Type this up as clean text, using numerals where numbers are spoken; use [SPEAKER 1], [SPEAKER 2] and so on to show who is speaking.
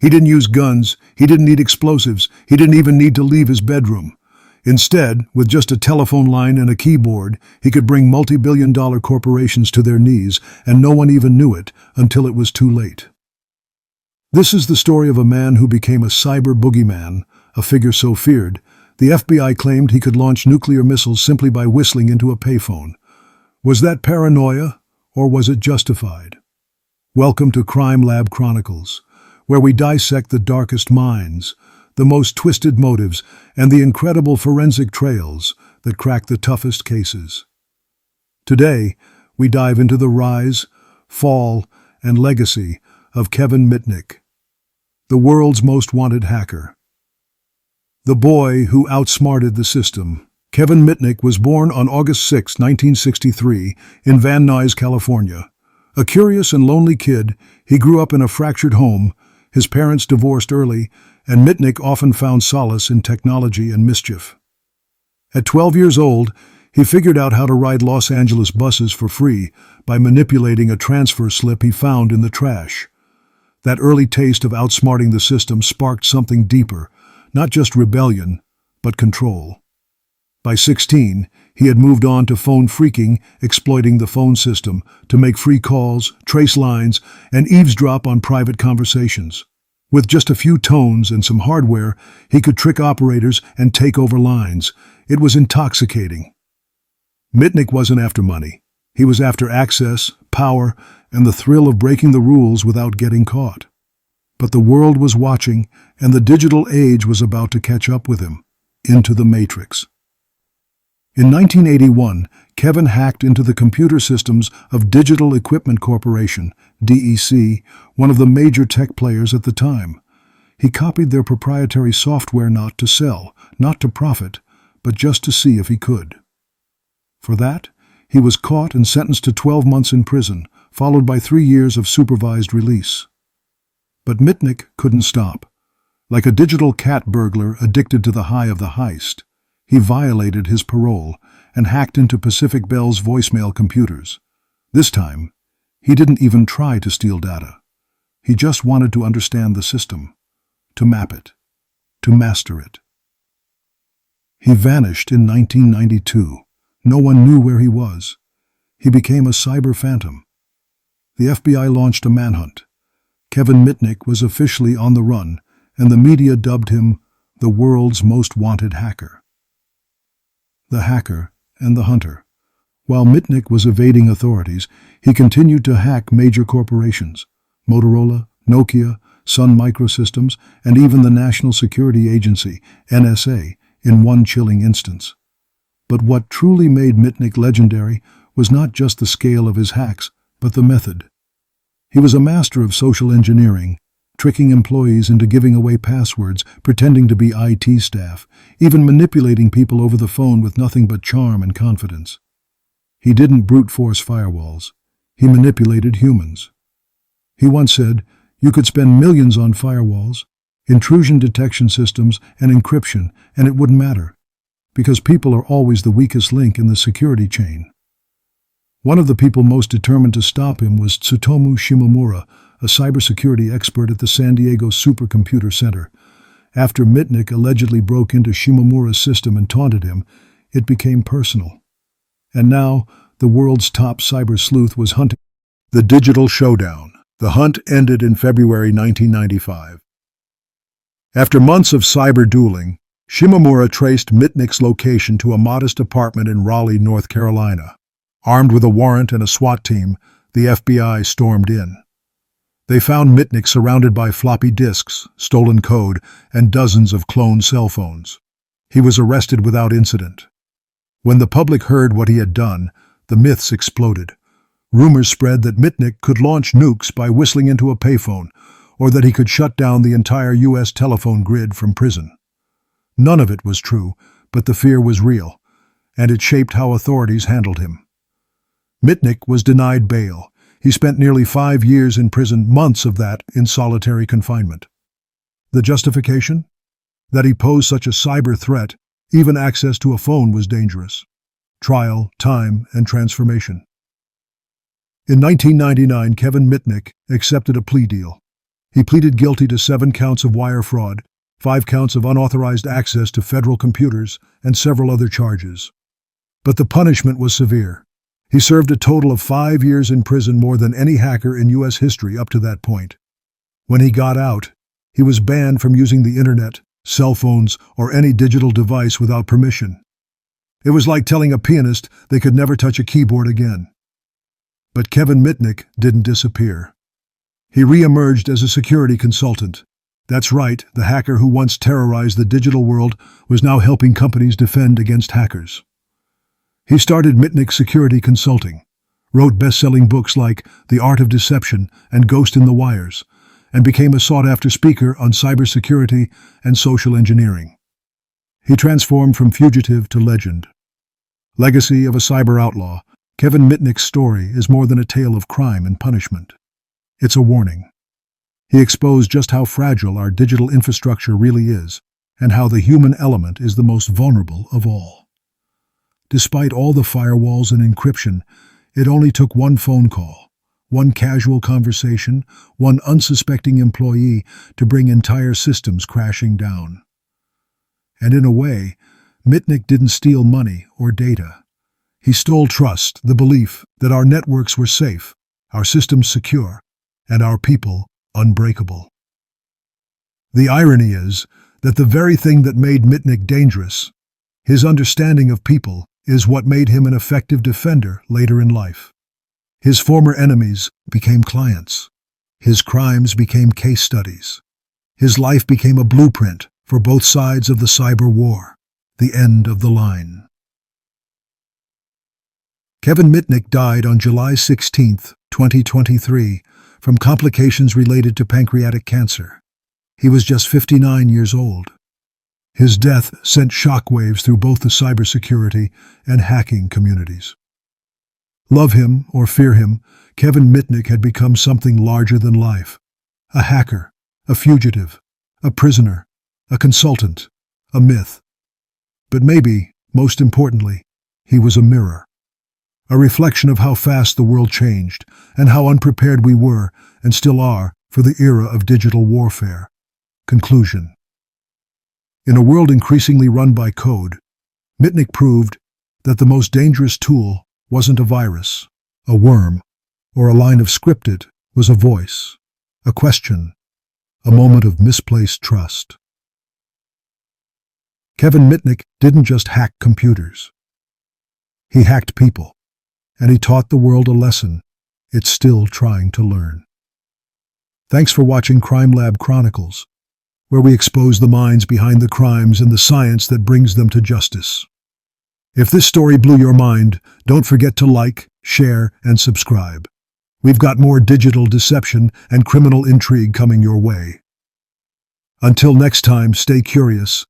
[SPEAKER 1] He didn't use guns, he didn't need explosives, he didn't even need to leave his bedroom. Instead, with just a telephone line and a keyboard, he could bring multi-billion-dollar corporations to their knees, and no one even knew it until it was too late. This is the story of a man who became a cyber boogeyman, a figure so feared, the FBI claimed he could launch nuclear missiles simply by whistling into a payphone. Was that paranoia, or was it justified? Welcome to Crime Lab Chronicles, where we dissect the darkest minds, the most twisted motives, and the incredible forensic trails that crack the toughest cases. Today, we dive into the rise, fall, and legacy of Kevin Mitnick, the world's most wanted hacker. The boy who outsmarted the system. Kevin Mitnick was born on August 6, 1963, in Van Nuys, California. A curious and lonely kid, he grew up in a fractured home. His parents divorced early, and Mitnick often found solace in technology and mischief. At 12 years old, he figured out how to ride Los Angeles buses for free by manipulating a transfer slip he found in the trash. That early taste of outsmarting the system sparked something deeper, not just rebellion, but control. By 16, he had moved on to phone phreaking, exploiting the phone system to make free calls, trace lines, and eavesdrop on private conversations. With just a few tones and some hardware, he could trick operators and take over lines. It was intoxicating. Mitnick wasn't after money. He was after access, power, and the thrill of breaking the rules without getting caught. But the world was watching, and the digital age was about to catch up with him, into the Matrix. In 1981, Kevin hacked into the computer systems of Digital Equipment Corporation, DEC, one of the major tech players at the time. He copied their proprietary software not to sell, not to profit, but just to see if he could. For that, he was caught and sentenced to 12 months in prison, followed by 3 years of supervised release. But Mitnick couldn't stop. Like a digital cat burglar addicted to the high of the heist, he violated his parole and hacked into Pacific Bell's voicemail computers. This time, he didn't even try to steal data. He just wanted to understand the system, to map it, to master it. He vanished in 1992. No one knew where he was. He became a cyber phantom. The FBI launched a manhunt. Kevin Mitnick was officially on the run, and the media dubbed him the world's most wanted hacker. The hacker and the hunter. While Mitnick was evading authorities, he continued to hack major corporations, Motorola, Nokia, Sun Microsystems, and even the National Security Agency, NSA, in one chilling instance. But what truly made Mitnick legendary was not just the scale of his hacks, but the method. He was a master of social engineering, tricking employees into giving away passwords, pretending to be IT staff, even manipulating people over the phone with nothing but charm and confidence. He didn't brute force firewalls. He manipulated humans. He once said, "You could spend millions on firewalls, intrusion detection systems, and encryption, and it wouldn't matter, because people are always the weakest link in the security chain." One of the people most determined to stop him was Tsutomu Shimomura, a cybersecurity expert at the San Diego Supercomputer Center. After Mitnick allegedly broke into Shimomura's system and taunted him, it became personal. And now, the world's top cyber sleuth was hunting. The digital showdown. The hunt ended in February 1995. After months of cyber dueling, Shimomura traced Mitnick's location to a modest apartment in Raleigh, North Carolina. Armed with a warrant and a SWAT team, the FBI stormed in. They found Mitnick surrounded by floppy disks, stolen code, and dozens of cloned cell phones. He was arrested without incident. When the public heard what he had done, the myths exploded. Rumors spread that Mitnick could launch nukes by whistling into a payphone, or that he could shut down the entire U.S. telephone grid from prison. None of it was true, but the fear was real, and it shaped how authorities handled him. Mitnick was denied bail. He spent nearly 5 years in prison, months of that in solitary confinement. The justification? That he posed such a cyber threat, even access to a phone was dangerous. Trial, time, and transformation. In 1999, Kevin Mitnick accepted a plea deal. He pleaded guilty to 7 counts of wire fraud, 5 counts of unauthorized access to federal computers, and several other charges. But the punishment was severe. He served a total of 5 years in prison, more than any hacker in U.S. history up to that point. When he got out, he was banned from using the internet, cell phones, or any digital device without permission. It was like telling a pianist they could never touch a keyboard again. But Kevin Mitnick didn't disappear. He re-emerged as a security consultant. That's right, the hacker who once terrorized the digital world was now helping companies defend against hackers. He started Mitnick Security Consulting, wrote best-selling books like The Art of Deception and Ghost in the Wires, and became a sought-after speaker on cybersecurity and social engineering. He transformed from fugitive to legend. Legacy of a cyber outlaw, Kevin Mitnick's story is more than a tale of crime and punishment. It's a warning. He exposed just how fragile our digital infrastructure really is, and how the human element is the most vulnerable of all. Despite all the firewalls and encryption, it only took one phone call, one casual conversation, one unsuspecting employee to bring entire systems crashing down. And in a way, Mitnick didn't steal money or data. He stole trust, the belief that our networks were safe, our systems secure, and our people unbreakable. The irony is that the very thing that made Mitnick dangerous, his understanding of people, is what made him an effective defender later in life. His former enemies became clients. His crimes became case studies. His life became a blueprint for both sides of the cyber war, the end of the line. Kevin Mitnick died on July 16, 2023, from complications related to pancreatic cancer. He was just 59 years old. His death sent shockwaves through both the cybersecurity and hacking communities. Love him or fear him, Kevin Mitnick had become something larger than life. A hacker, a fugitive, a prisoner, a consultant, a myth. But maybe, most importantly, he was a mirror. A reflection of how fast the world changed and how unprepared we were and still are for the era of digital warfare. Conclusion. In a world increasingly run by code, Mitnick proved that the most dangerous tool wasn't a virus, a worm, or a line of script. It was a voice, a question, a moment of misplaced trust. Kevin Mitnick didn't just hack computers. He hacked people, and he taught the world a lesson it's still trying to learn. Thanks for watching Crime Lab Chronicles, where we expose the minds behind the crimes and the science that brings them to justice. If this story blew your mind, don't forget to like, share, and subscribe. We've got more digital deception and criminal intrigue coming your way. Until next time, stay curious,